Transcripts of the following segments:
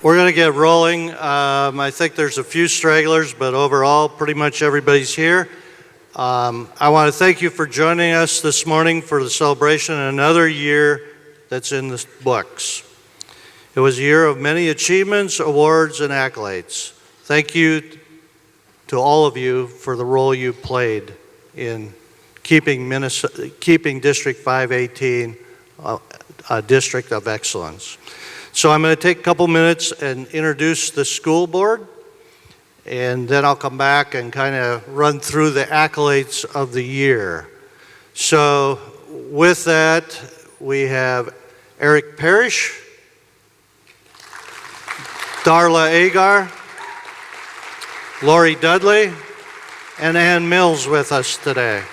We're going to get rolling. I think there's a few stragglers, but overall, pretty much everybody's here. I want to thank you for joining us this morning for the celebration of another year that's in the books. It was a year of many achievements, awards, and accolades. Thank you to all of you for the role you played in keeping District 518 a district of excellence. So I'm going to take a couple minutes and introduce the school board, and then I'll come back and kind of run through the accolades of the year. So with that, we have Eric Parrish, Darla Agar, Lori Dudley, and Ann Mills with us today.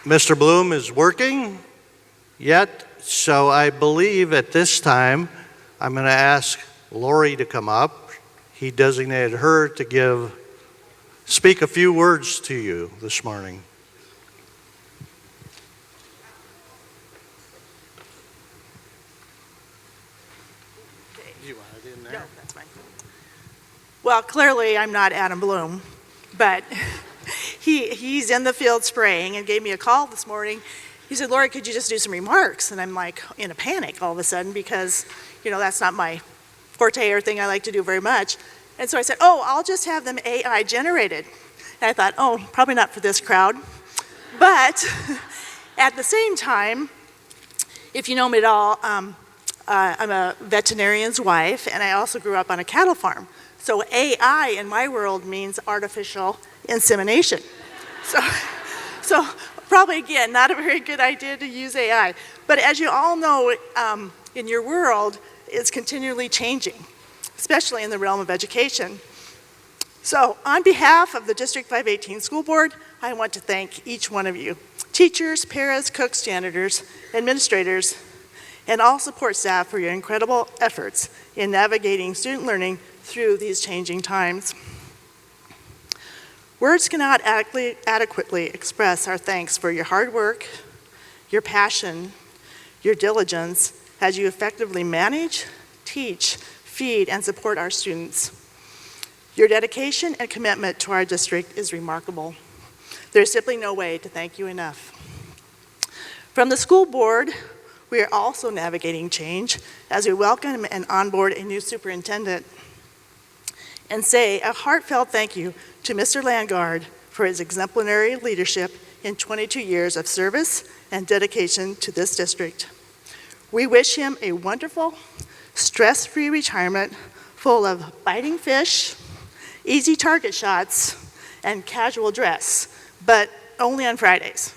Mr. Bloom is working yet, so I believe at this time I'm going to ask Lori to come up. He designated her to speak a few words to you this morning. Do you want it in there? No, that's fine. Well, clearly I'm not Adam Bloom, but he's in the field spraying and gave me a call this morning. He said, Lori, could you just do some remarks? And I'm like in a panic all of a sudden because, that's not my forte or thing I like to do very much. And so I said, I'll just have them AI generated. And I thought, probably not for this crowd. But at the same time, if you know me at all, I'm a veterinarian's wife, and I also grew up on a cattle farm. So AI in my world means artificial insemination. So probably, again, not a very good idea to use AI. But as you all know, in your world, it's continually changing, especially in the realm of education. So on behalf of the District 518 School Board, I want to thank each one of you, teachers, paras, cooks, janitors, administrators, and all support staff for your incredible efforts in navigating student learning through these changing times. Words cannot adequately express our thanks for your hard work, your passion, your diligence as you effectively manage, teach, feed, and support our students. Your dedication and commitment to our district is remarkable. There's simply no way to thank you enough. From the school board, we are also navigating change as we welcome and onboard a new superintendent and say a heartfelt thank you to Mr. Landgard for his exemplary leadership in 22 years of service and dedication to this district. We wish him a wonderful, stress-free retirement full of biting fish, easy target shots, and casual dress, but only on Fridays.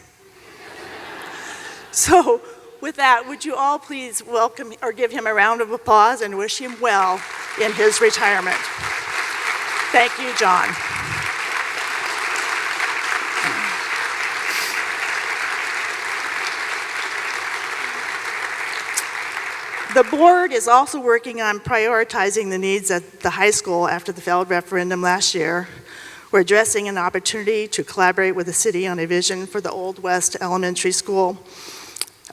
So with that, would you all please welcome or give him a round of applause and wish him well in his retirement. Thank you, John. The board is also working on prioritizing the needs at the high school after the failed referendum last year. We're addressing an opportunity to collaborate with the city on a vision for the Old West Elementary School,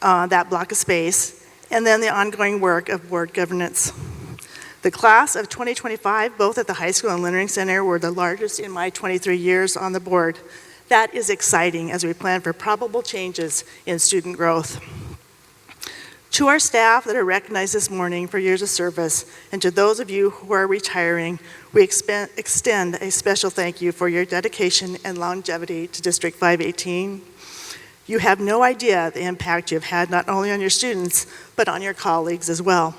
that block of space, and then the ongoing work of board governance. The class of 2025, both at the high school and learning center, were the largest in my 23 years on the board. That is exciting as we plan for probable changes in student growth. To our staff that are recognized this morning for years of service, and to those of you who are retiring, we extend a special thank you for your dedication and longevity to District 518. You have no idea the impact you've had not only on your students, but on your colleagues as well.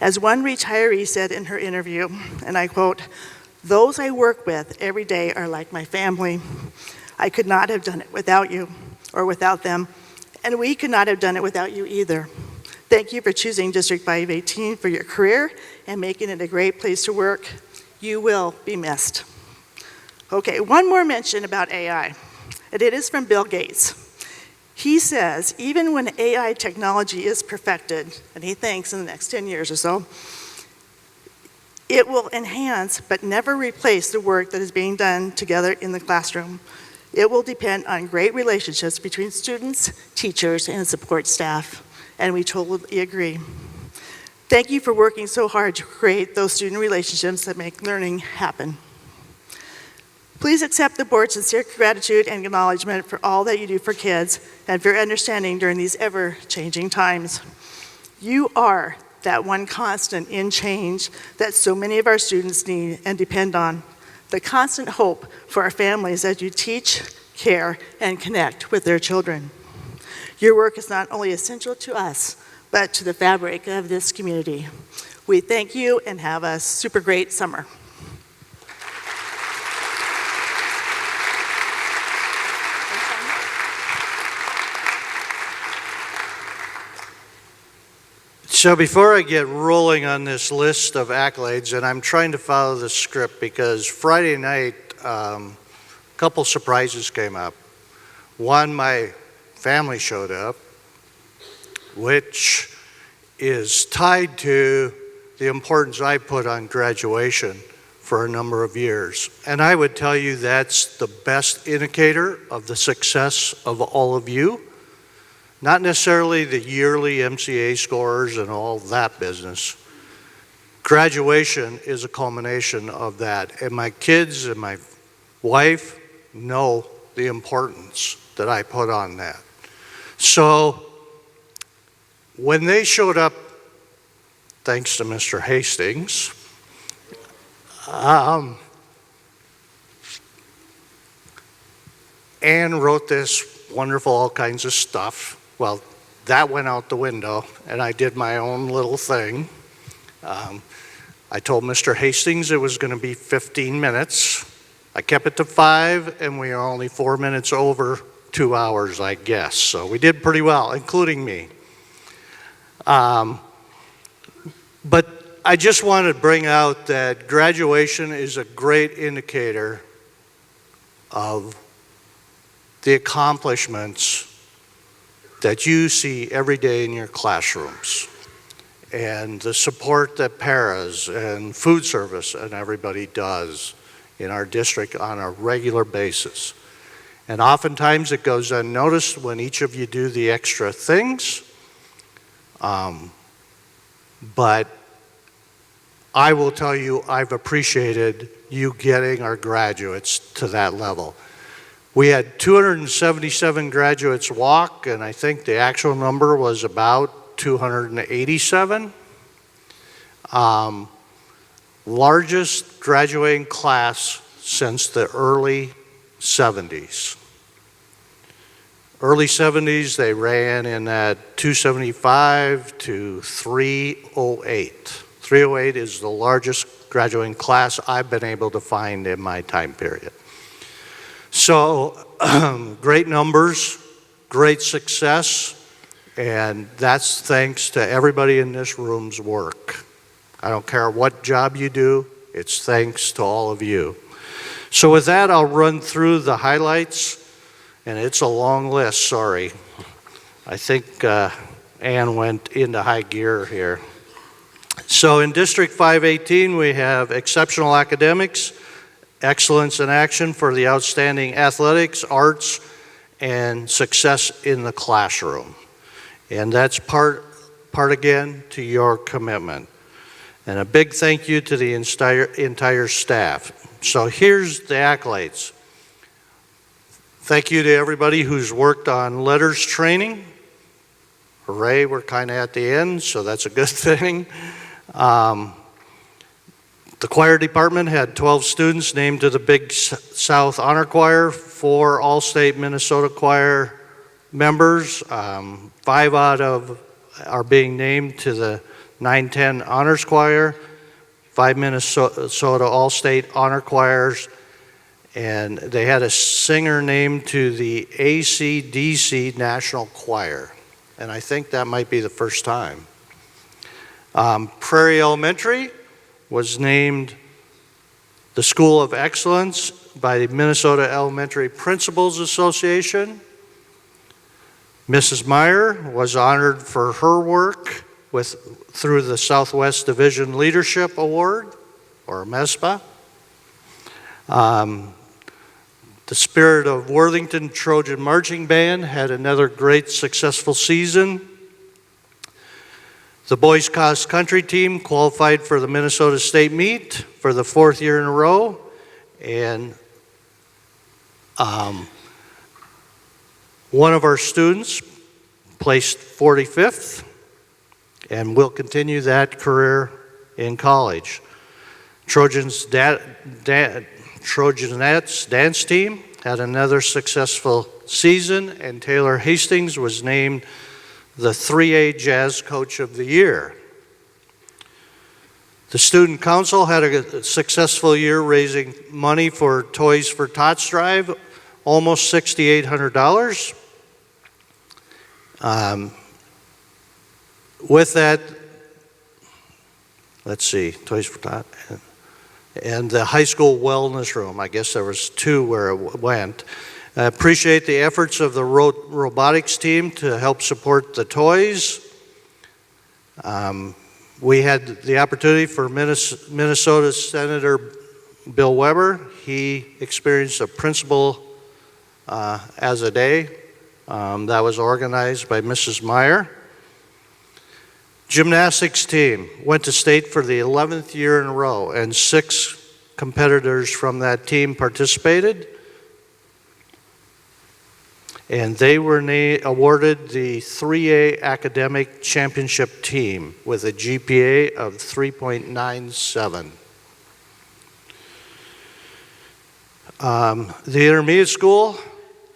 As one retiree said in her interview, and I quote, "Those I work with every day are like my family. I could not have done it without you or without them, and we could not have done it without you either. Thank you for choosing District 518 for your career and making it a great place to work. You will be missed." Okay, one more mention about AI, and it is from Bill Gates. He says, even when AI technology is perfected, and he thinks in the next 10 years or so, it will enhance but never replace the work that is being done together in the classroom. It will depend on great relationships between students, teachers, and support staff, and we totally agree. Thank you for working so hard to create those student relationships that make learning happen. Please accept the board's sincere gratitude and acknowledgement for all that you do for kids and for your understanding during these ever-changing times. You are that one constant in change that so many of our students need and depend on, the constant hope for our families as you teach, care, and connect with their children. Your work is not only essential to us, but to the fabric of this community. We thank you and have a super great summer. So before I get rolling on this list of accolades, and I'm trying to follow the script because Friday night, a couple surprises came up. One, my family showed up, which is tied to the importance I put on graduation for a number of years. And I would tell you that's the best indicator of the success of all of you. Not necessarily the yearly MCA scores and all that business. Graduation is a culmination of that. And my kids and my wife know the importance that I put on that. So when they showed up, thanks to Mr. Hastings, Anne wrote this wonderful all kinds of stuff. Well, that went out the window, and I did my own little thing. I told Mr. Hastings it was going to be 15 minutes. I kept it to 5, and we are only 4 minutes over 2 hours, I guess. So we did pretty well, including me. But I just want to bring out that graduation is a great indicator of the accomplishments that you see every day in your classrooms, and the support that paras and food service and everybody does in our district on a regular basis. And oftentimes it goes unnoticed when each of you do the extra things, but I will tell you I've appreciated you getting our graduates to that level. We had 277 graduates walk, and I think the actual number was about 287. Largest graduating class since the early 70s. Early 70s, they ran in that 275 to 308. 308 is the largest graduating class I've been able to find in my time period. So great numbers, great success, and that's thanks to everybody in this room's work. I don't care what job you do, it's thanks to all of you. So with that, I'll run through the highlights, and it's a long list, sorry. I think Ann went into high gear here. So in District 518, we have exceptional academics, excellence in action for the outstanding athletics, arts, and success in the classroom. And that's part again to your commitment. And a big thank you to the entire staff. So here's the accolades. Thank you to everybody who's worked on letters training. Hooray, we're kind of at the end, so that's a good thing. The choir department had 12 students named to the Big South Honor Choir, 4 All-State Minnesota Choir members. 5 out of are being named to the 9-10 Honors Choir, 5 Minnesota All-State Honor Choirs, and they had a singer named to the AC/DC National Choir. And I think that might be the first time. Prairie Elementary was named the School of Excellence by the Minnesota Elementary Principals Association. Mrs. Meyer was honored for her work through the Southwest Division Leadership Award, or MESPA. The Spirit of Worthington Trojan Marching Band had another great successful season. The boys cross country team qualified for the Minnesota State Meet for the 4th year in a row, and one of our students placed 45th and will continue that career in college. Trojanettes dance team had another successful season, and Taylor Hastings was named the 3A Jazz Coach of the Year. The Student Council had a successful year raising money for Toys for Tots Drive, almost $6,800. With that, let's see, Toys for Tots, and the high school wellness room. I guess there was 2 where it went. I appreciate the efforts of the robotics team to help support the toys. We had the opportunity for Minnesota Senator Bill Weber. He experienced a principal as a day that was organized by Mrs. Meyer. Gymnastics team went to state for the 11th year in a row, and 6 competitors from that team participated. And they were awarded the 3A Academic Championship Team with a GPA of 3.97. The intermediate school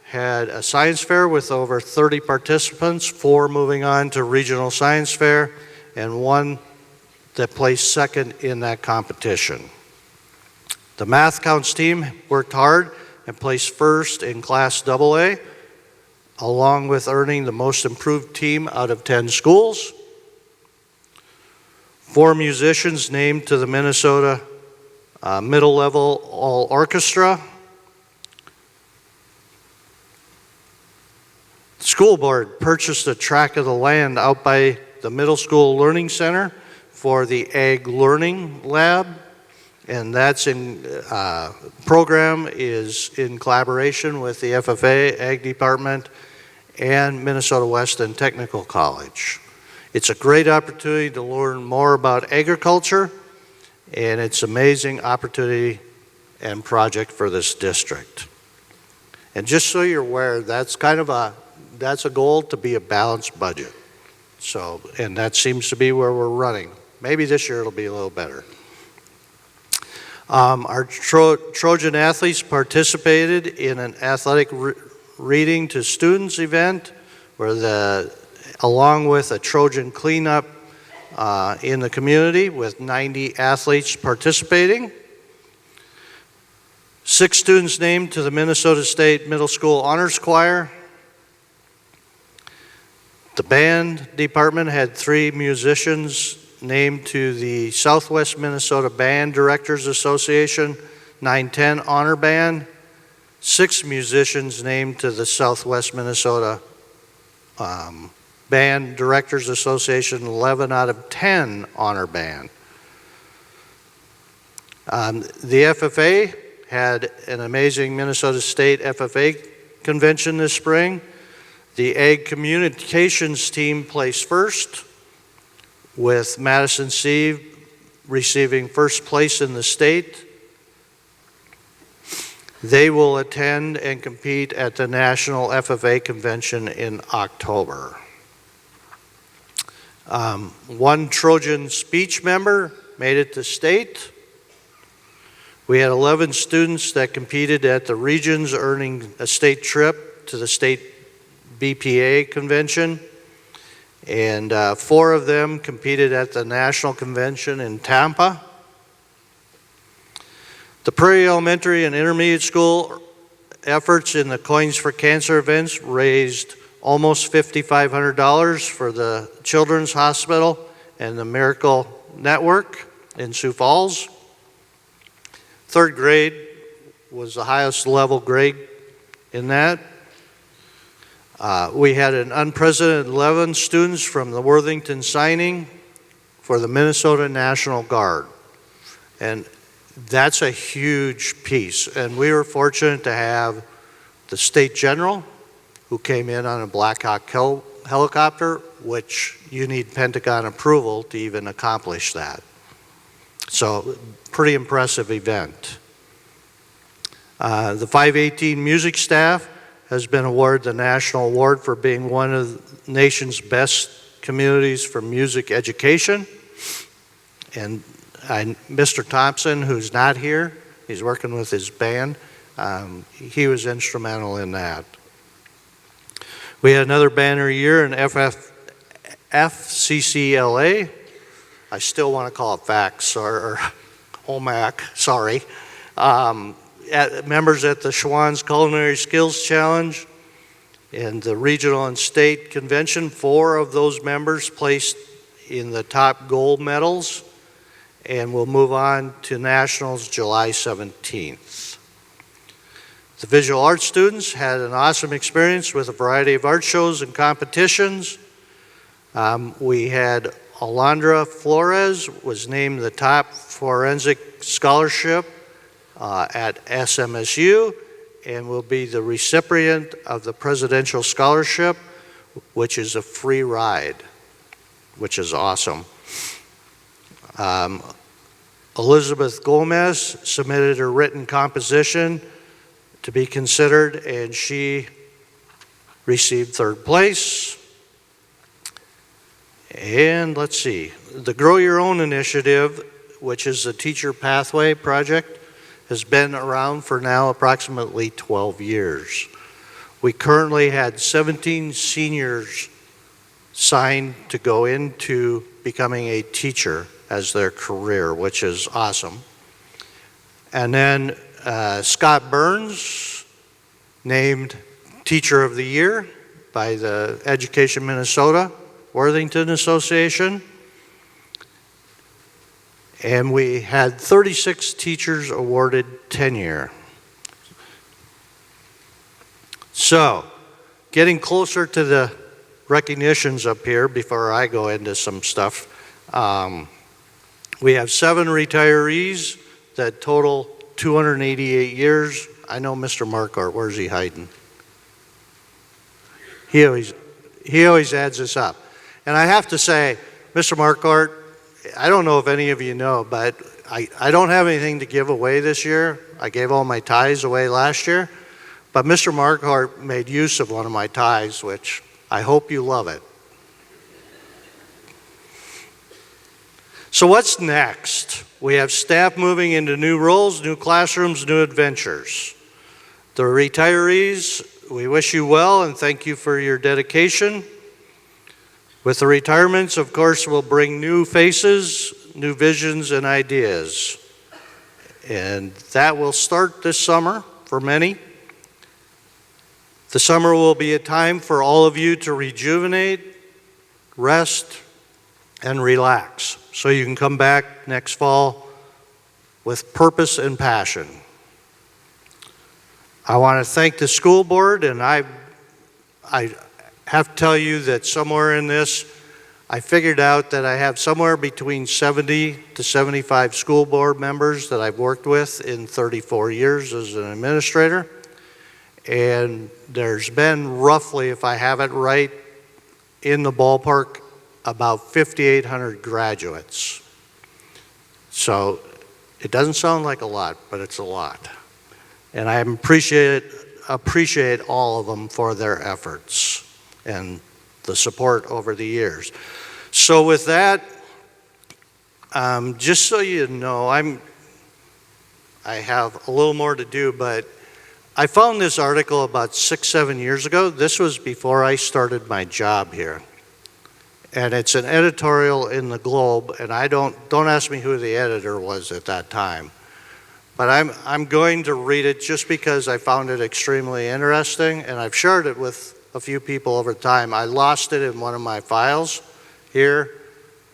had a science fair with over 30 participants, 4 moving on to regional science fair, and 1 that placed 2nd in that competition. The math counts team worked hard and placed 1st in Class AA, along with earning the most improved team out of 10 schools. 4 musicians named to the Minnesota Middle Level All Orchestra. The school board purchased a tract of the land out by the Middle School Learning Center for the Ag Learning Lab, and that's program is in collaboration with the FFA Ag Department and Minnesota Weston Technical College. It's a great opportunity to learn more about agriculture, and it's an amazing opportunity and project for this district. And just so you're aware, that's a goal to be a balanced budget. So, and that seems to be where we're running. Maybe this year it'll be a little better. Our Trojan athletes participated in an athletic reading to students event, where along with a Trojan cleanup in the community with 90 athletes participating. 6 students named to the Minnesota State Middle School Honors Choir. The band department had 3 musicians named to the Southwest Minnesota Band Directors Association 910 Honor Band. 6 musicians named to the Southwest Minnesota Band Directors Association 11 out of 10 Honor Band. The FFA had an amazing Minnesota State FFA convention this spring. The Ag Communications team placed 1st, with Madison Sieve receiving 1st place in the state. They will attend and compete at the National FFA Convention in October. 1 Trojan speech member made it to state. We had 11 students that competed at the regions, earning a state trip to the state BPA convention. And 4 of them competed at the national convention in Tampa. The Prairie Elementary and Intermediate School efforts in the Coins for Cancer events raised almost $5,500 for the Children's Hospital and the Miracle Network in Sioux Falls. 3rd grade was the highest level grade in that. We had an unprecedented 11 students from the Worthington signing for the Minnesota National Guard. And that's a huge piece. And we were fortunate to have the state general, who came in on a Black Hawk helicopter, which you need Pentagon approval to even accomplish that. So, pretty impressive event. The 518 music staff has been awarded the National Award for being one of the nation's best communities for music education. And Mr. Thompson, who's not here, he's working with his band, he was instrumental in that. We had another banner year in FCCLA. I still want to call it FACS or OMAC, sorry. Members at the Schwann's Culinary Skills Challenge and the regional and state convention, 4 of those members placed in the top gold medals, and we'll move on to nationals July 17th. The visual arts students had an awesome experience with a variety of art shows and competitions. We had Alondra Flores was named the top forensic scholarship at SMSU and will be the recipient of the Presidential Scholarship, which is a free ride, which is awesome. Elizabeth Gomez submitted her written composition to be considered, and she received 3rd place. And let's see, the Grow Your Own initiative, which is a teacher pathway project, has been around for now approximately 12 years. We currently had 17 seniors signed to go into becoming a teacher as their career, which is awesome. And then Scott Burns, named Teacher of the Year by the Education Minnesota Worthington Association. And we had 36 teachers awarded tenure. So, getting closer to the recognitions up here before I go into some stuff. We have 7 retirees that total 288 years. I know Mr. Marquardt, where's he hiding? He always adds this up. And I have to say, Mr. Marquardt, I don't know if any of you know, but I don't have anything to give away this year. I gave all my ties away last year. But Mr. Marquardt made use of one of my ties, which I hope you love it. So what's next? We have staff moving into new roles, new classrooms, new adventures. The retirees, we wish you well and thank you for your dedication. With the retirements, of course, we'll bring new faces, new visions, and ideas. And that will start this summer for many. The summer will be a time for all of you to rejuvenate, rest, and relax, so you can come back next fall with purpose and passion. I want to thank the school board, and I have to tell you that somewhere in this, I figured out that I have somewhere between 70 to 75 school board members that I've worked with in 34 years as an administrator. And there's been roughly, if I have it right, in the ballpark, about 5,800 graduates. So it doesn't sound like a lot, but it's a lot. And I appreciate all of them for their efforts and the support over the years. So with that, just so you know, I have a little more to do, but I found this article about 6-7 years ago. This was before I started my job here. And it's an editorial in the Globe, and don't ask me who the editor was at that time. But I'm going to read it just because I found it extremely interesting, and I've shared it with a few people over time. I lost it in one of my files here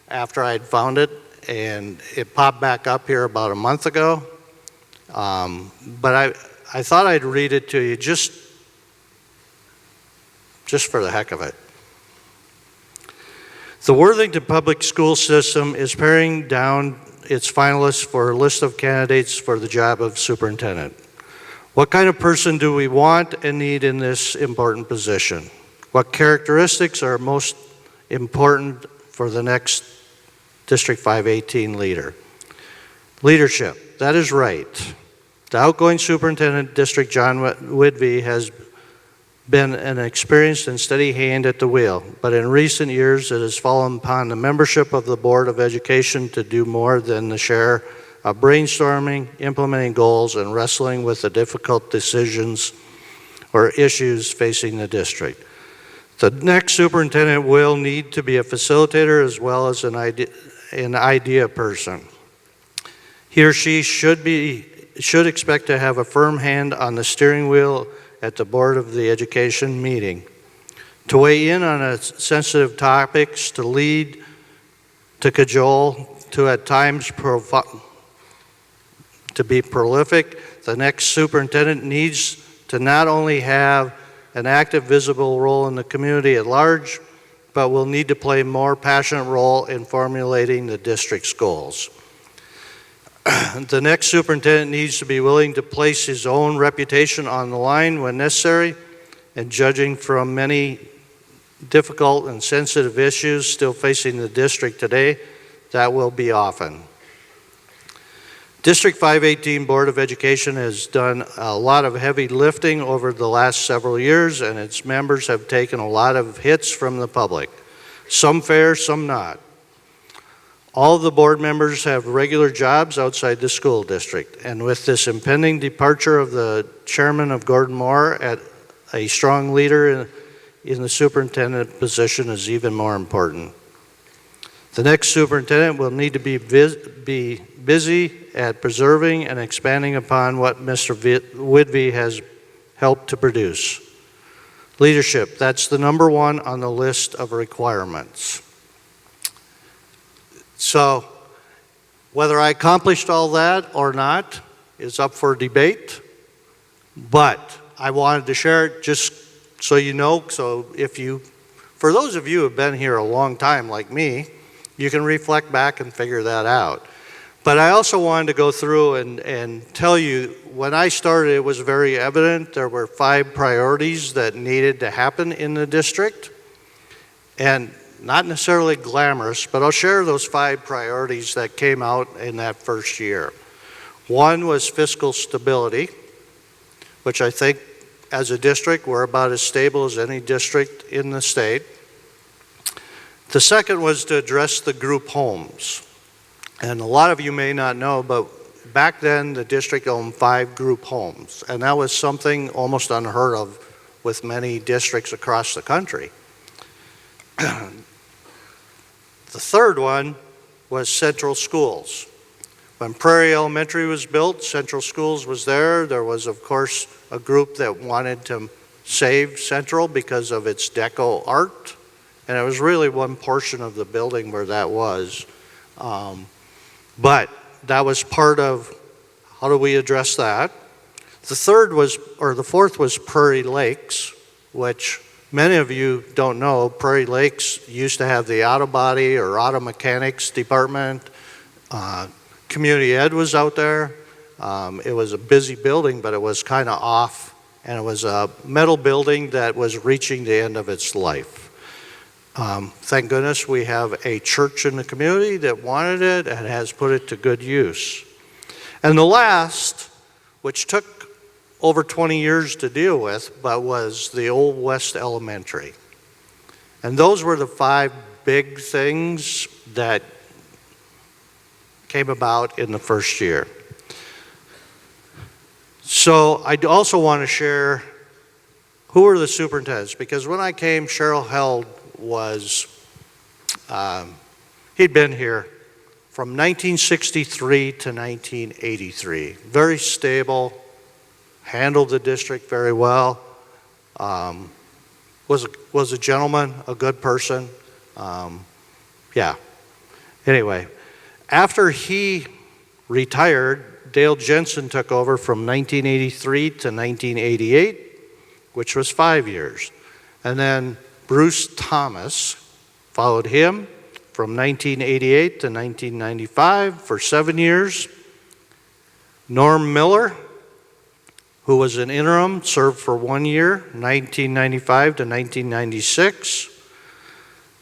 after I'd found it, and it popped back up here about a month ago. But I thought I'd read it to you just for the heck of it. The Worthington Public School System is paring down its finalists for a list of candidates for the job of superintendent. What kind of person do we want and need in this important position? What characteristics are most important for the next District 518 leader? Leadership, that is right. The outgoing superintendent, District John Whitby, has been an experienced and steady hand at the wheel, but in recent years it has fallen upon the membership of the Board of Education to do more than the share of brainstorming, implementing goals, and wrestling with the difficult decisions or issues facing the district. The next superintendent will need to be a facilitator as well as an idea person. He or she should expect to have a firm hand on the steering wheel at the Board of the Education meeting, to weigh in on sensitive topics, to lead, to cajole, to at times to be prolific. The next superintendent needs to not only have an active, visible role in the community at large, but will need to play a more passionate role in formulating the district's goals. The next superintendent needs to be willing to place his own reputation on the line when necessary, and judging from many difficult and sensitive issues still facing the district today, that will be often. District 518 Board of Education has done a lot of heavy lifting over the last several years, and its members have taken a lot of hits from the public. Some fair, some not. All of the board members have regular jobs outside the school district, and with this impending departure of the chairman of Gordon Moore, a strong leader in the superintendent position is even more important. The next superintendent will need to be busy at preserving and expanding upon what Mr. Whitby has helped to produce. Leadership, that's the number one on the list of requirements. So, whether I accomplished all that or not is up for debate, but I wanted to share it just so you know, for those of you who have been here a long time like me, you can reflect back and figure that out. But I also wanted to go through and tell you, when I started, it was very evident there were 5 priorities that needed to happen in the district. And not necessarily glamorous, but I'll share those 5 priorities that came out in that first year. One was fiscal stability, which I think as a district, we're about as stable as any district in the state. The second was to address the group homes. And a lot of you may not know, but back then the district owned 5 group homes, and that was something almost unheard of with many districts across the country. The third one was Central Schools. When Prairie Elementary was built, Central Schools was there. There was, of course, a group that wanted to save Central because of its deco art, and it was really one portion of the building where that was. But that was part of how do we address that. The fourth was Prairie Lakes, which many of you don't know. Prairie Lakes used to have the auto body or auto mechanics department. Community ed was out there. It was a busy building, but it was kind of off, and it was a metal building that was reaching the end of its life. Thank goodness we have a church in the community that wanted it and has put it to good use. And the last, which took over 20 years to deal with, but was the Old West Elementary. And those were the 5 big things that came about in the first year. So I also want to share who were the superintendents, because when I came, Cheryl Held was, he'd been here from 1963 to 1983. Very stable, handled the district very well, was a gentleman, a good person. Yeah. Anyway, after he retired, Dale Jensen took over from 1983 to 1988, which was 5 years. And then Bruce Thomas followed him from 1988 to 1995 for 7 years. Norm Miller, who was an interim, served for 1 year, 1995 to 1996.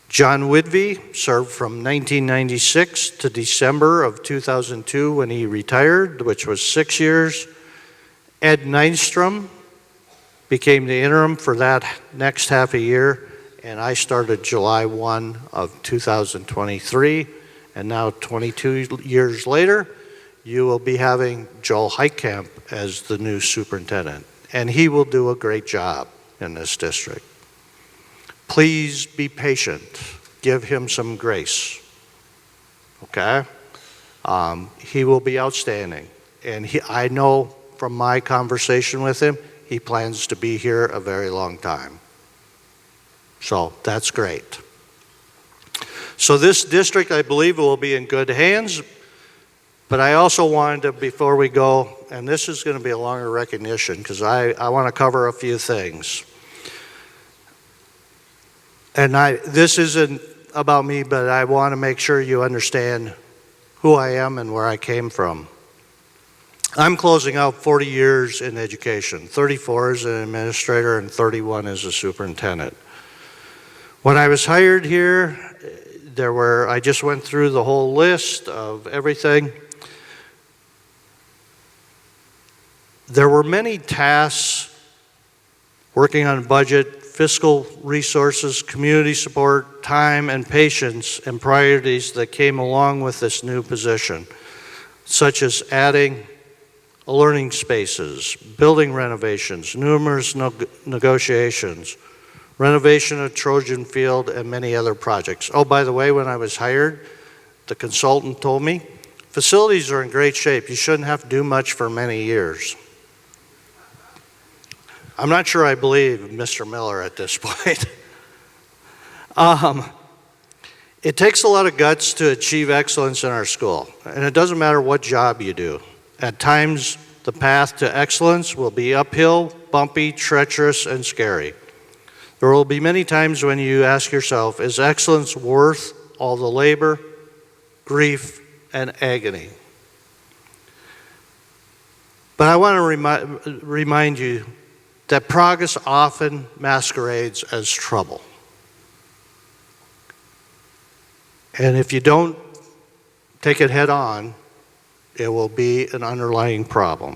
John Whidvey served from 1996 to December of 2002 when he retired, which was 6 years. Ed Nystrom became the interim for that next half a year, and I started July 1 of 2023, and now 22 years later, you will be having Joel Heitkamp as the new superintendent, and he will do a great job in this district. Please be patient. Give him some grace, okay? He will be outstanding, and I know from my conversation with him, he plans to be here a very long time. So that's great. So this district, I believe, will be in good hands. But I also wanted to, before we go, and this is going to be a longer recognition because I want to cover a few things. And this isn't about me, but I want to make sure you understand who I am and where I came from. I'm closing out 40 years in education, 34 as an administrator and 31 as a superintendent. When I was hired here, I just went through the whole list of everything. There were many tasks, working on budget, fiscal resources, community support, time and patience, and priorities that came along with this new position, such as adding learning spaces, building renovations, numerous negotiations, renovation of Trojan Field, and many other projects. Oh, by the way, when I was hired, the consultant told me, facilities are in great shape. You shouldn't have to do much for many years. I'm not sure I believe Mr. Miller at this point. It takes a lot of guts to achieve excellence in our school, and it doesn't matter what job you do. At times, the path to excellence will be uphill, bumpy, treacherous, and scary. There will be many times when you ask yourself, is excellence worth all the labor, grief, and agony? But I want to remind you that progress often masquerades as trouble. And if you don't take it head on, it will be an underlying problem.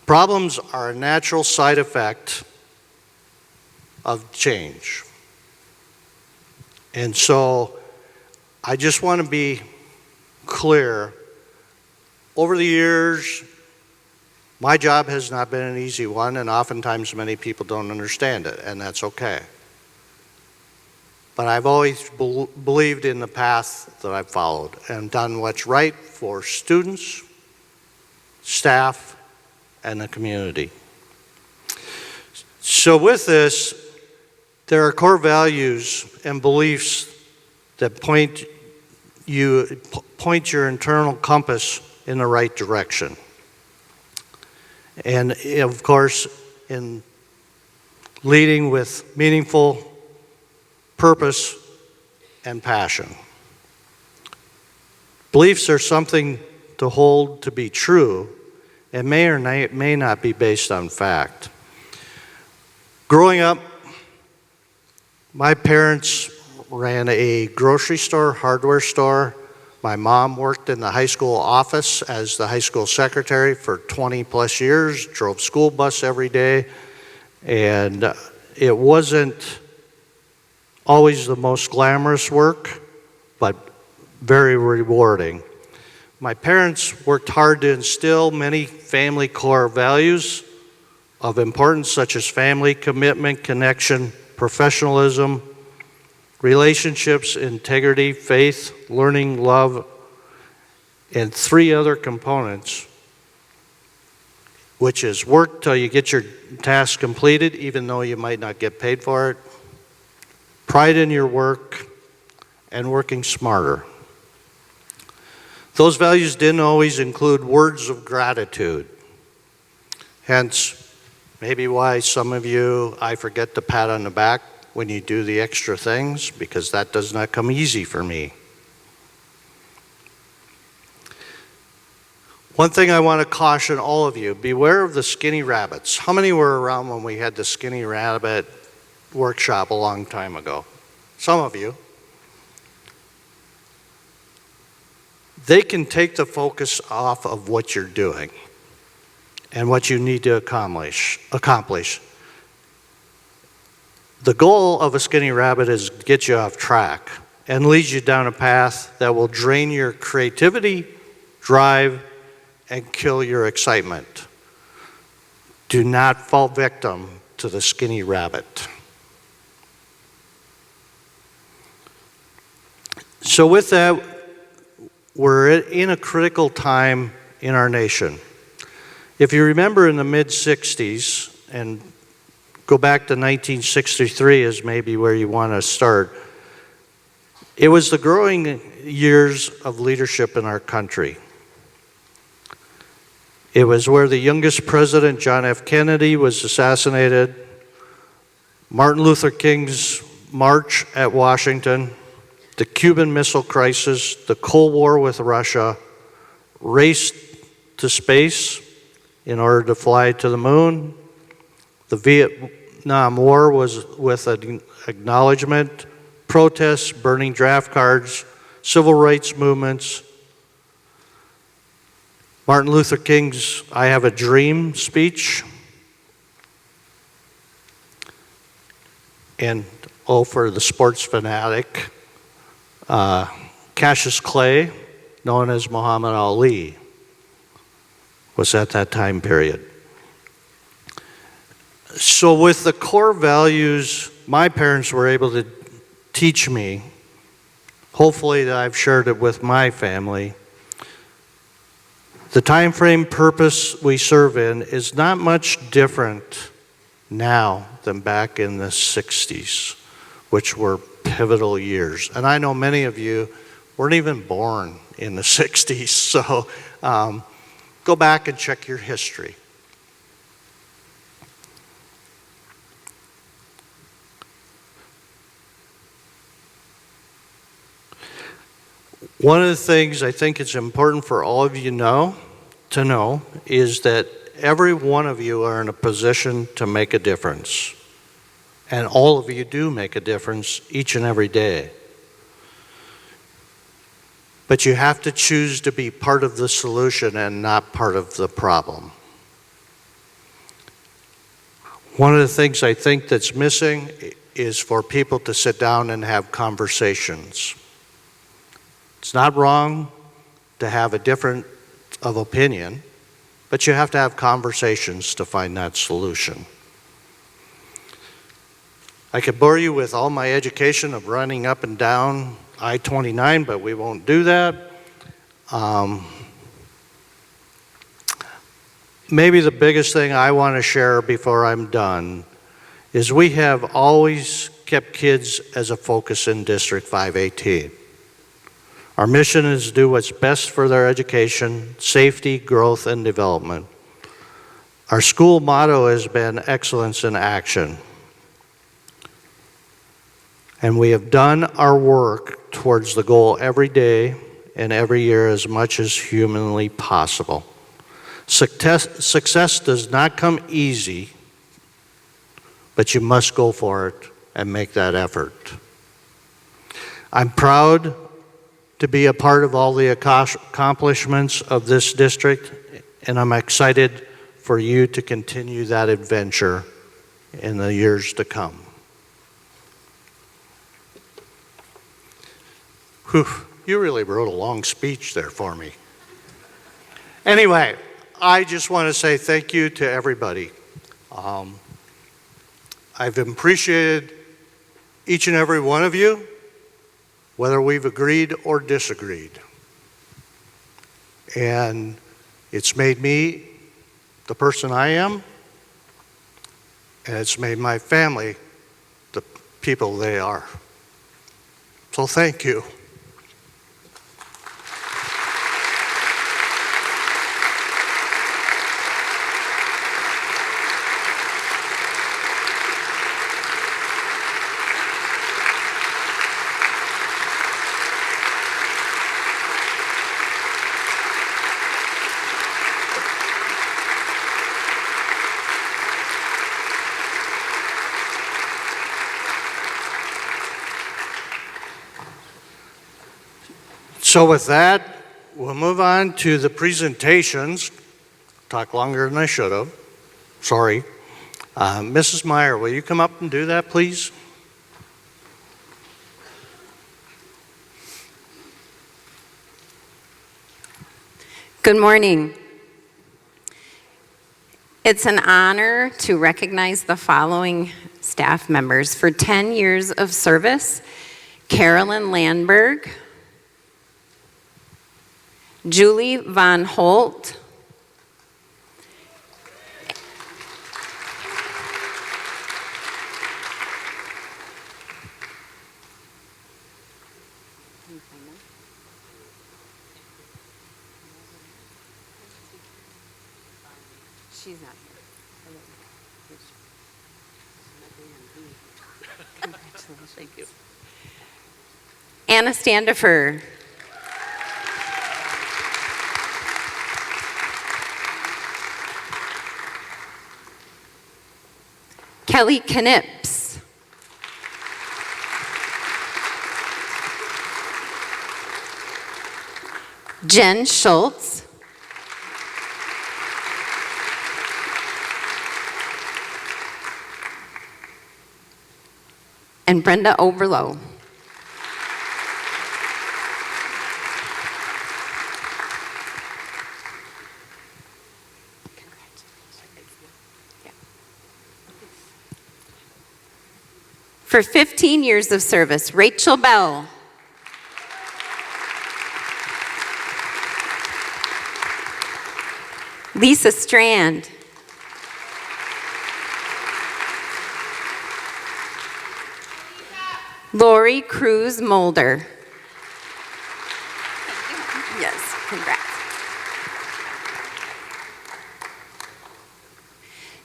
Problems are a natural side effect of change. And so I just want to be clear. Over the years, my job has not been an easy one, and oftentimes many people don't understand it, and that's okay. But I've always believed in the path that I've followed and done what's right for students, staff, and the community. So with this, there are core values and beliefs that point your internal compass in the right direction. And of course, in leading with meaningful purpose and passion. Beliefs are something to hold to be true and may or may not be based on fact. Growing up, my parents ran a grocery store, hardware store. My mom worked in the high school office as the high school secretary for 20 plus years, drove school bus every day, and it wasn't always the most glamorous work, but very rewarding. My parents worked hard to instill many family core values of importance, such as family, commitment, connection, professionalism, relationships, integrity, faith, learning, love, and 3 other components, which is work till you get your task completed, even though you might not get paid for it, pride in your work, and working smarter. Those values didn't always include words of gratitude. Hence, maybe why some of you, I forget to pat on the back when you do the extra things, because that does not come easy for me. One thing I want to caution all of you, beware of the skinny rabbits. How many were around when we had the skinny rabbit workshop a long time ago? Some of you. They can take the focus off of what you're doing and what you need to accomplish. The goal of a skinny rabbit is to get you off track and lead you down a path that will drain your creativity, drive, and kill your excitement. Do not fall victim to the skinny rabbit. So with that, we're in a critical time in our nation. If you remember in the mid-60s, and go back to 1963 is maybe where you want to start, it was the growing years of leadership in our country. It was where the youngest president, John F. Kennedy, was assassinated, Martin Luther King's march at Washington, the Cuban Missile Crisis, the Cold War with Russia, race to space in order to fly to the moon, the Vietnam War was with an acknowledgement, protests, burning draft cards, civil rights movements, Martin Luther King's I Have a Dream speech, and for the sports fanatic, Cassius Clay, known as Muhammad Ali, was at that time period. So with the core values my parents were able to teach me, hopefully that I've shared it with my family, the time frame purpose we serve in is not much different now than back in the 60s, which were pivotal years. And I know many of you weren't even born in the 60s, so go back and check your history. One of the things I think it's important for all of you to know is that every one of you are in a position to make a difference. And all of you do make a difference each and every day. But you have to choose to be part of the solution and not part of the problem. One of the things I think that's missing is for people to sit down and have conversations. It's not wrong to have a different of opinion, but you have to have conversations to find that solution. I could bore you with all my education of running up and down I-29, but we won't do that. Maybe the biggest thing I want to share before I'm done is we have always kept kids as a focus in District 518. Our mission is to do what's best for their education, safety, growth, and development. Our school motto has been excellence in action. And we have done our work towards the goal every day and every year as much as humanly possible. Success does not come easy, but you must go for it and make that effort. I'm proud to be a part of all the accomplishments of this district, and I'm excited for you to continue that adventure in the years to come. Whew, you really wrote a long speech there for me. Anyway, I just want to say thank you to everybody. I've appreciated each and every one of you, whether we've agreed or disagreed. And it's made me the person I am, and it's made my family the people they are. So thank you. So with that, we'll move on to the presentations. Talk longer than I should have. Sorry. Mrs. Meyer, will you come up and do that, please? Good morning. It's an honor to recognize the following staff members. For 10 years of service, Carolyn Landberg, Julie Von Holt, she's not here. Congratulations. Thank you. Anna Standifer. Kelly Knips. Jen Schultz. And Brenda Overlow. For 15 years of service, Rachel Bell. Lisa Strand. Lori Cruz Mulder. Yes, congrats.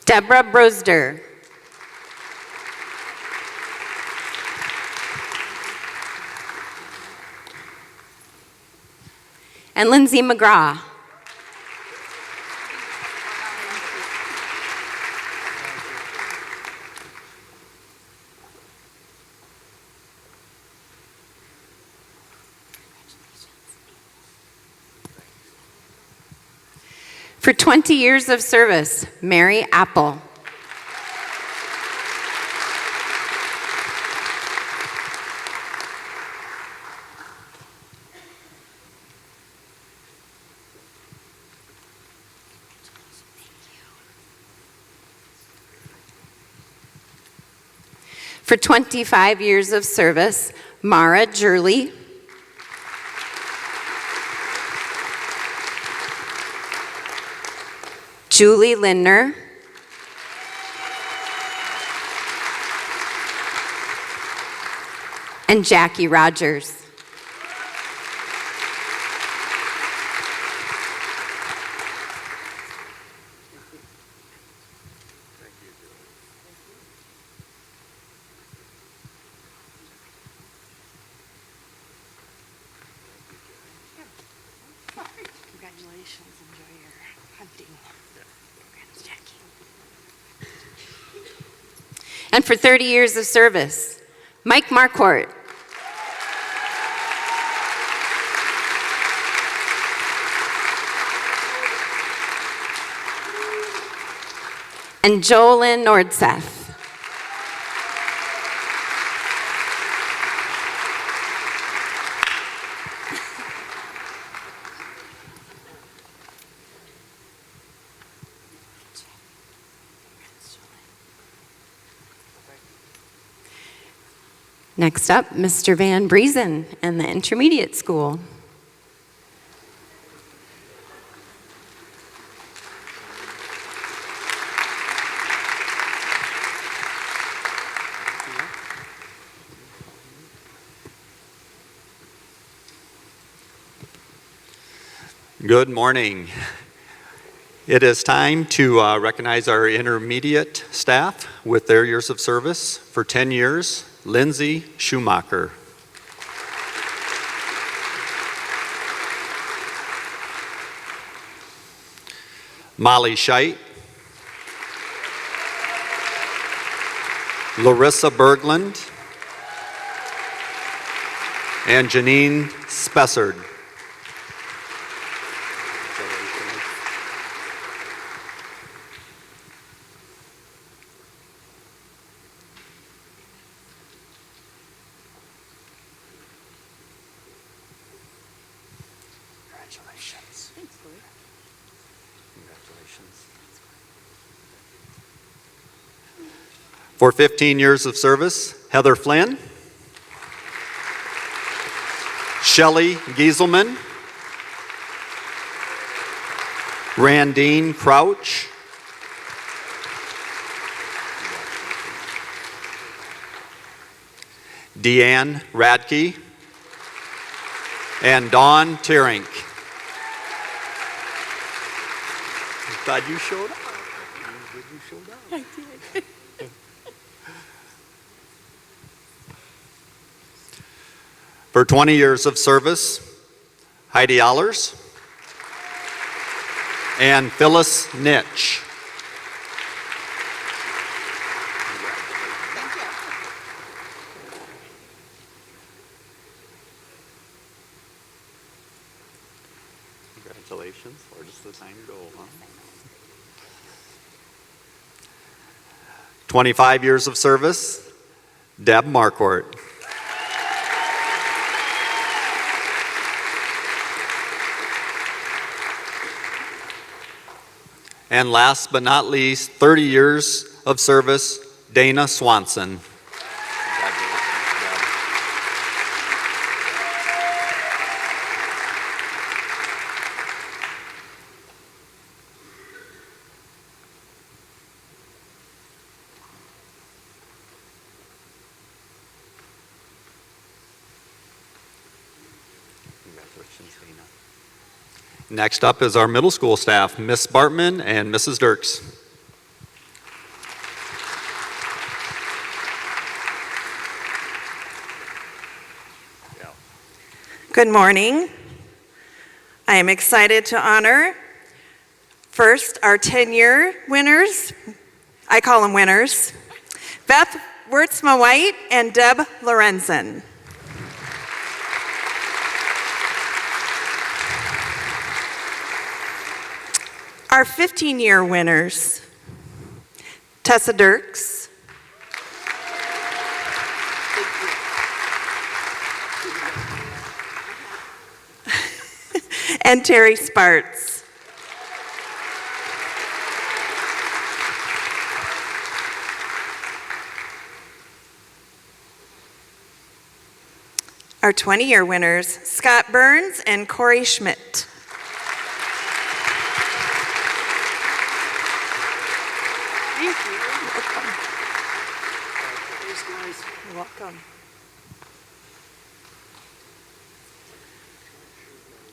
Deborah Brosder. And Lindsay McGraw. For 20 years of service, Mary Apple. For 25 years of service, Mara Jurley. Julie Lindner. And Jackie Rogers. Congratulations. Enjoy your hunting. Congrats, Jackie. And for 30 years of service, Mike Marquardt. And Jolyn Nordseth. Next up, Mr. Van Briesen and the intermediate school. Good morning. It is time to recognize our intermediate staff with their years of service. For 10 years, Lindsay Schumacher. Molly Scheidt. Larissa Berglund. And Janine Spessard. For 15 years of service, Heather Flynn, Shelley Gieselman, Randine Crouch, Deanne Radke, and Dawn Tierink. Glad you showed up. You showed up. I did. For 20 years of service, Heidi Allers and Phyllis Nitch. Congratulations. Where does the time go, huh? 25 years of service, Deb Marquardt. And last but not least, 30 years of service, Dana Swanson. Congratulations, Dana. Next up is our middle school staff, Miss Bartman and Mrs. Dirks. Good morning. I am excited to honor first our 10-year winners. I call them winners. Beth Wertzma-White and Deb Lorenzen. Our 15-year winners, Tessa Dirks, and Terry Sparts. Our 20-year winners, Scott Burns and Corey Schmidt. Thank you. You're welcome.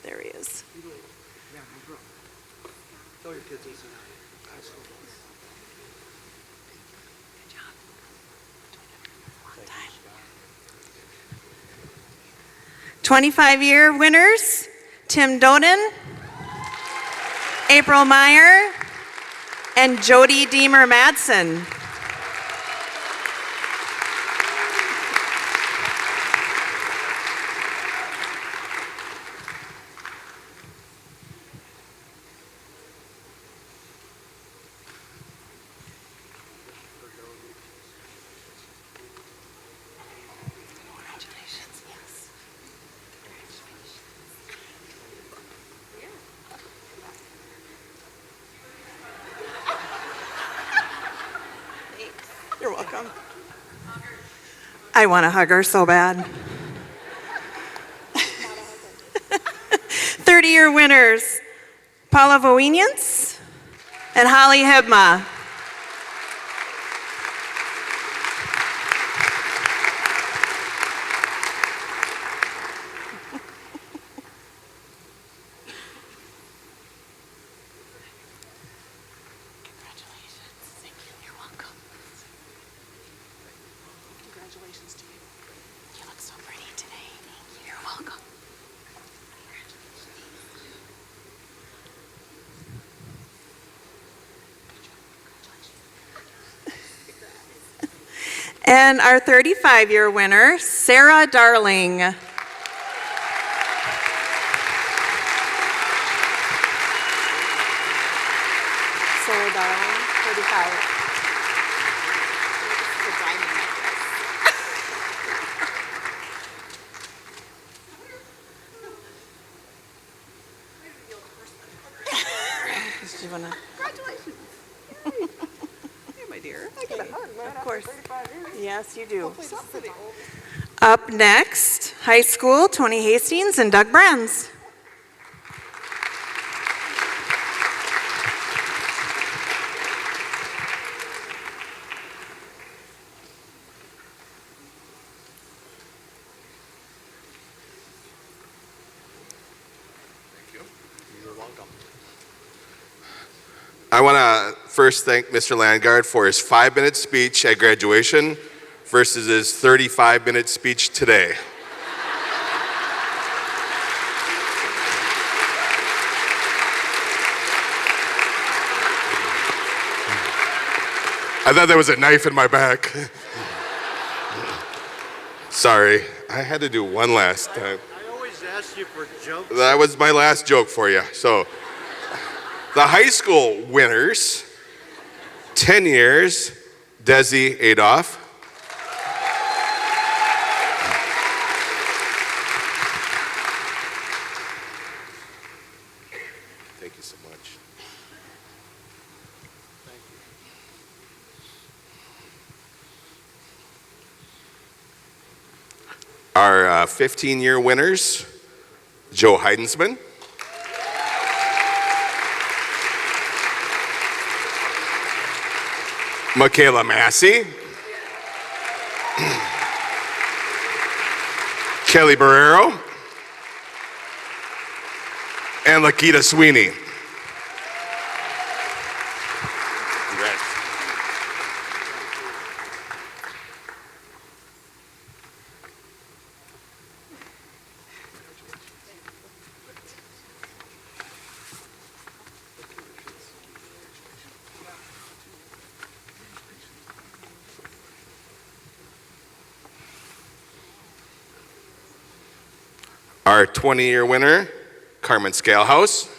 There he is. Tell your kids this. 25-year winners, Tim Doden, April Meyer, and Jody Deemer Madsen. You're welcome. I want to hug her so bad. 30-year winners, Paula Voinians and Holly Hebma. Congratulations to you. You look so pretty today. You're welcome. And our 35-year winner, Sarah Darling. Sarah Darling, 35. Do you want to? Congratulations. Hey, my dear. I get a hug, man. Of course. Yes, you do. Hopefully this is the old- Up next, high school, Tony Hastings and Doug Brands. I want to first thank Mr. Landgard for his 5-minute speech at graduation versus his 35-minute speech today. I thought there was a knife in my back. Sorry, I had to do one last time. I always ask you for jokes. That was my last joke for you. So, the high school winners, 10 years, Desi Adolph. Thank you so much. Our 15-year winners, Joe Heidensman. Michaela Massey. Kelly Barrero. And Lakita Sweeney. Congrats. Our 20-year winner, Carmen Scalehouse.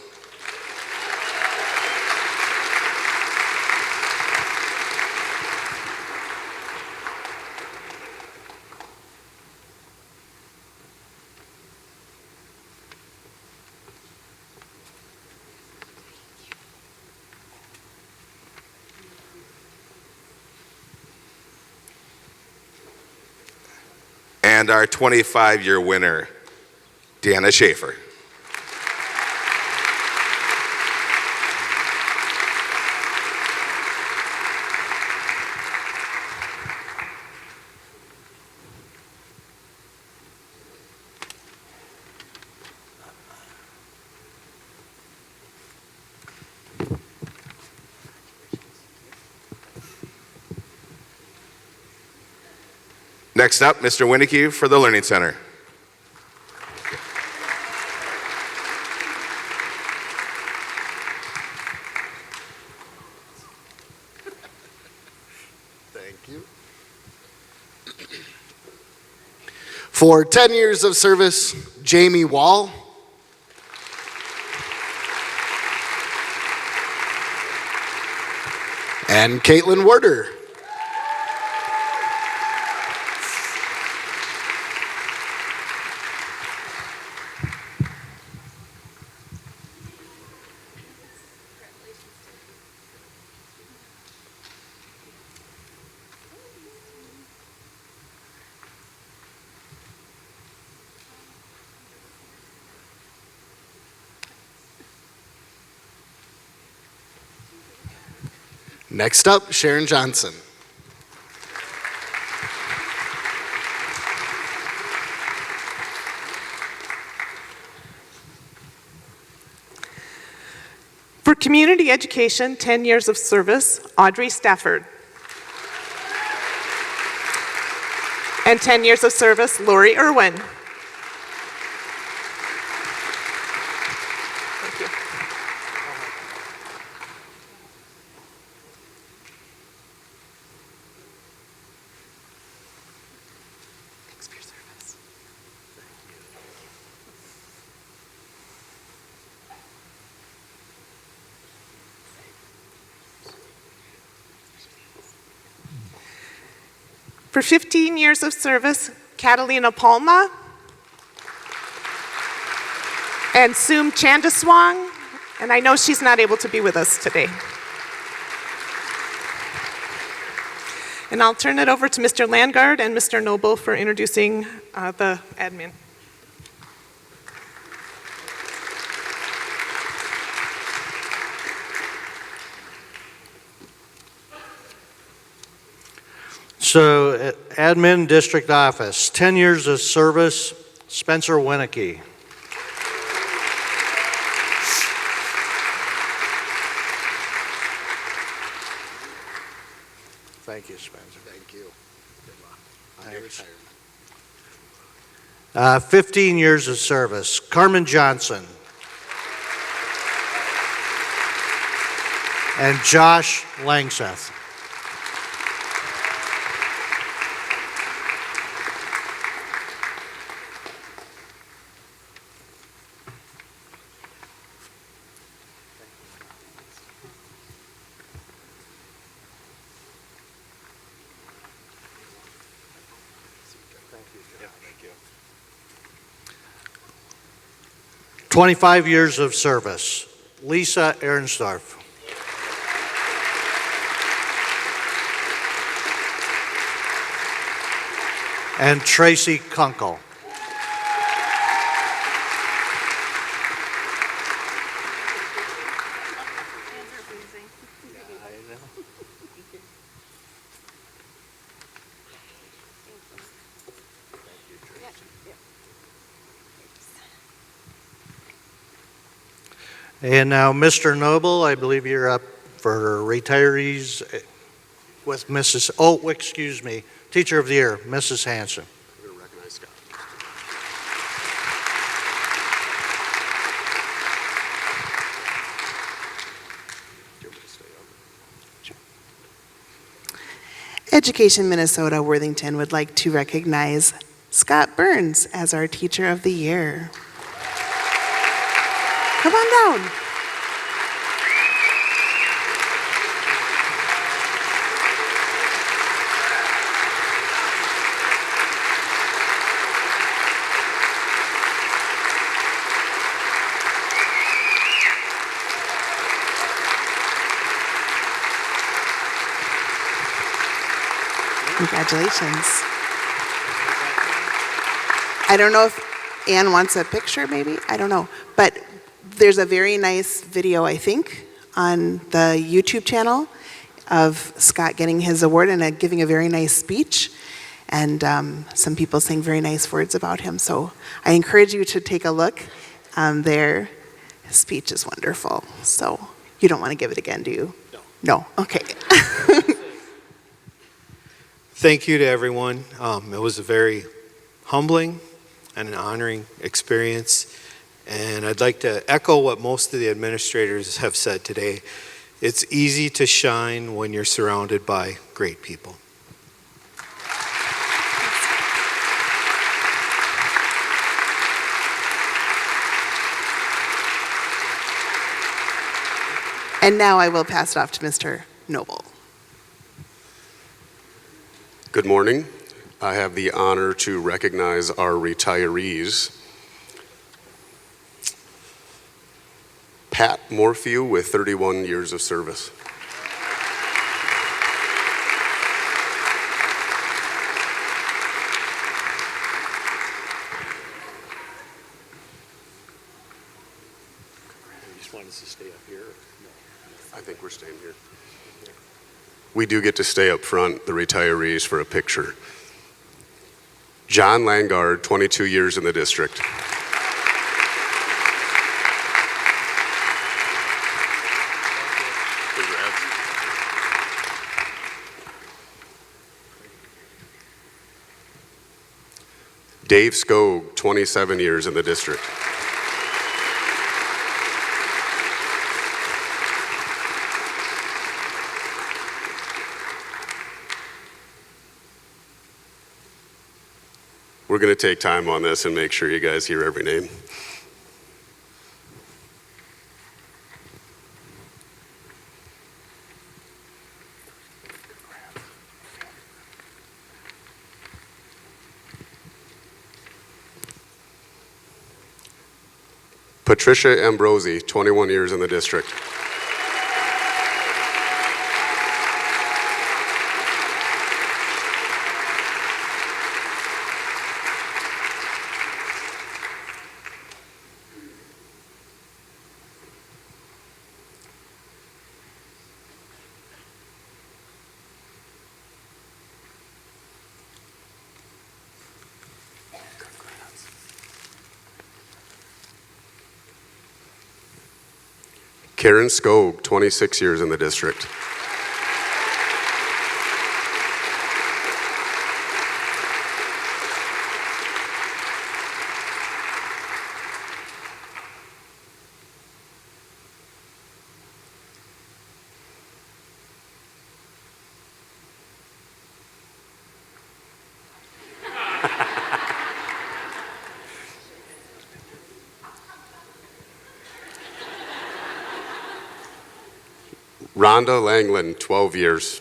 And our 25-year winner, Deanna Schaefer. Next up, Mr. Winnicke for the Learning Center. Thank you. For 10 years of service, Jamie Wall. And Caitlin Werder. Next up, Sharon Johnson. For community education, 10 years of service, Audrey Stafford. And 10 years of service, Lori Irwin. Thank you. Thanks for your service. For 15 years of service, Catalina Palma and Sum Chandaswang And I know she's not able to be with us today. And I'll turn it over to Mr. Landgard and Mr. Noble for introducing the admin. So, Admin District Office, 10 years of service, Spencer Winicky. Thank you, Spencer. Thank you. Good luck. On your retirement. 15 years of service, Carmen Johnson. And Josh Langseth. Yeah, thank you. 25 years of service, Lisa Ehrensdorf. And Tracy Kunkel. And now, Mr. Noble, I believe you're up for retirees with Mrs., oh, excuse me, Teacher of the Year, Mrs. Hanson. I'm going to recognize Scott. Education Minnesota Worthington would like to recognize Scott Burns as our Teacher of the Year. Come on down. Congratulations. I don't know if Ann wants a picture, maybe? I don't know. But there's a very nice video, I think, on the YouTube channel of Scott getting his award and giving a very nice speech. And some people saying very nice words about him. So I encourage you to take a look there. His speech is wonderful. So you don't want to give it again, do you? No. No? Okay. Thank you to everyone. It was a very humbling and an honoring experience. And I'd like to echo what most of the administrators have said today. It's easy to shine when you're surrounded by great people. And now I will pass it off to Mr. Noble. Good morning. I have the honor to recognize our retirees. Pat Morphew with 31 years of service. You just want us to stay up here? I think we're staying here. We do get to stay up front, the retirees, for a picture. John Langard, 22 years in the district. Congrats. Dave Skog, 27 years in the district. We're going to take time on this and make sure you guys hear every name. Patricia Ambrosi, 21 years in the district. Karen Skog, 26 years in the district. Rhonda Langland, 12 years.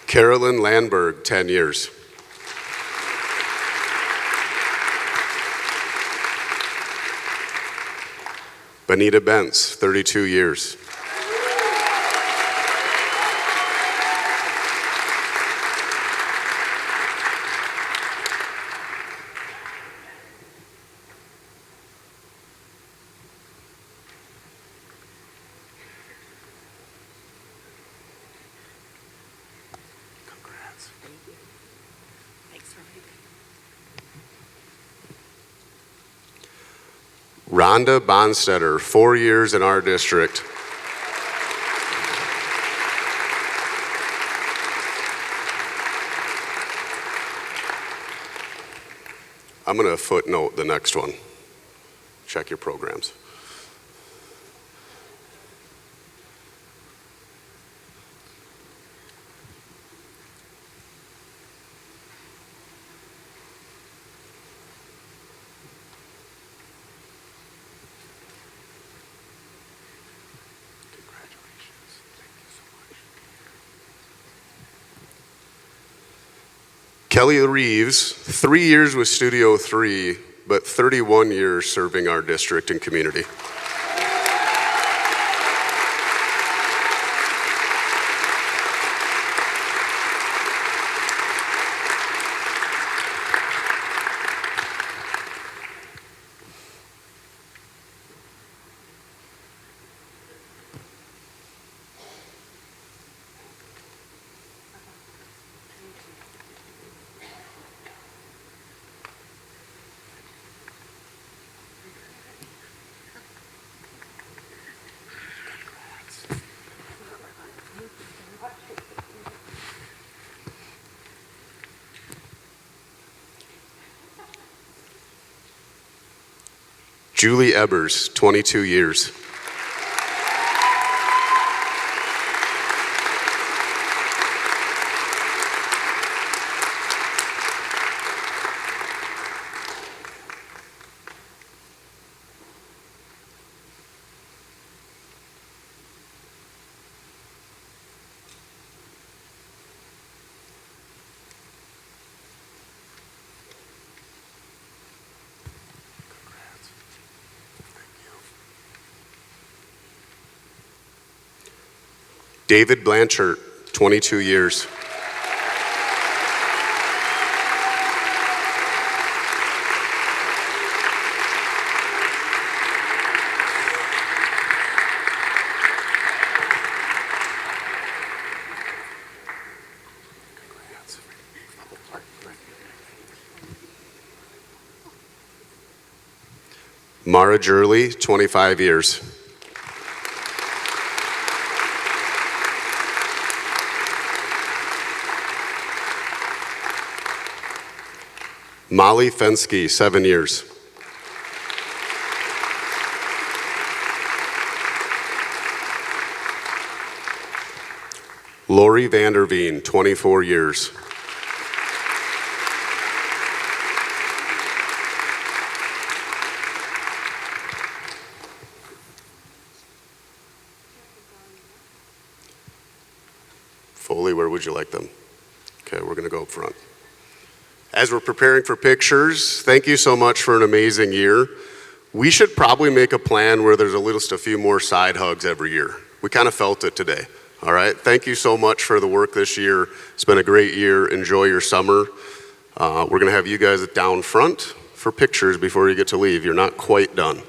Carolyn Landberg, 10 years. Benita Bentz, 32 years. Rhonda Bonstetter, 4 years in our district. I'm going to footnote the next one. Check your programs. Kelly Reeves, 3 years with Studio 3, but 31 years serving our district and community. Julie Ebers, 22 years. David Blanchard, 22 years. Mara Jurley, 25 years. Molly Fensky, 7 years. Lori Vanderveen, 24 years. Foley, where would you like them? Okay, we're going to go up front. As we're preparing for pictures, thank you so much for an amazing year. We should probably make a plan where there's at least a few more side hugs every year. We kind of felt it today. All right, thank you so much for the work this year. It's been a great year. Enjoy your summer. We're going to have you guys down front for pictures before you get to leave. You're not quite done.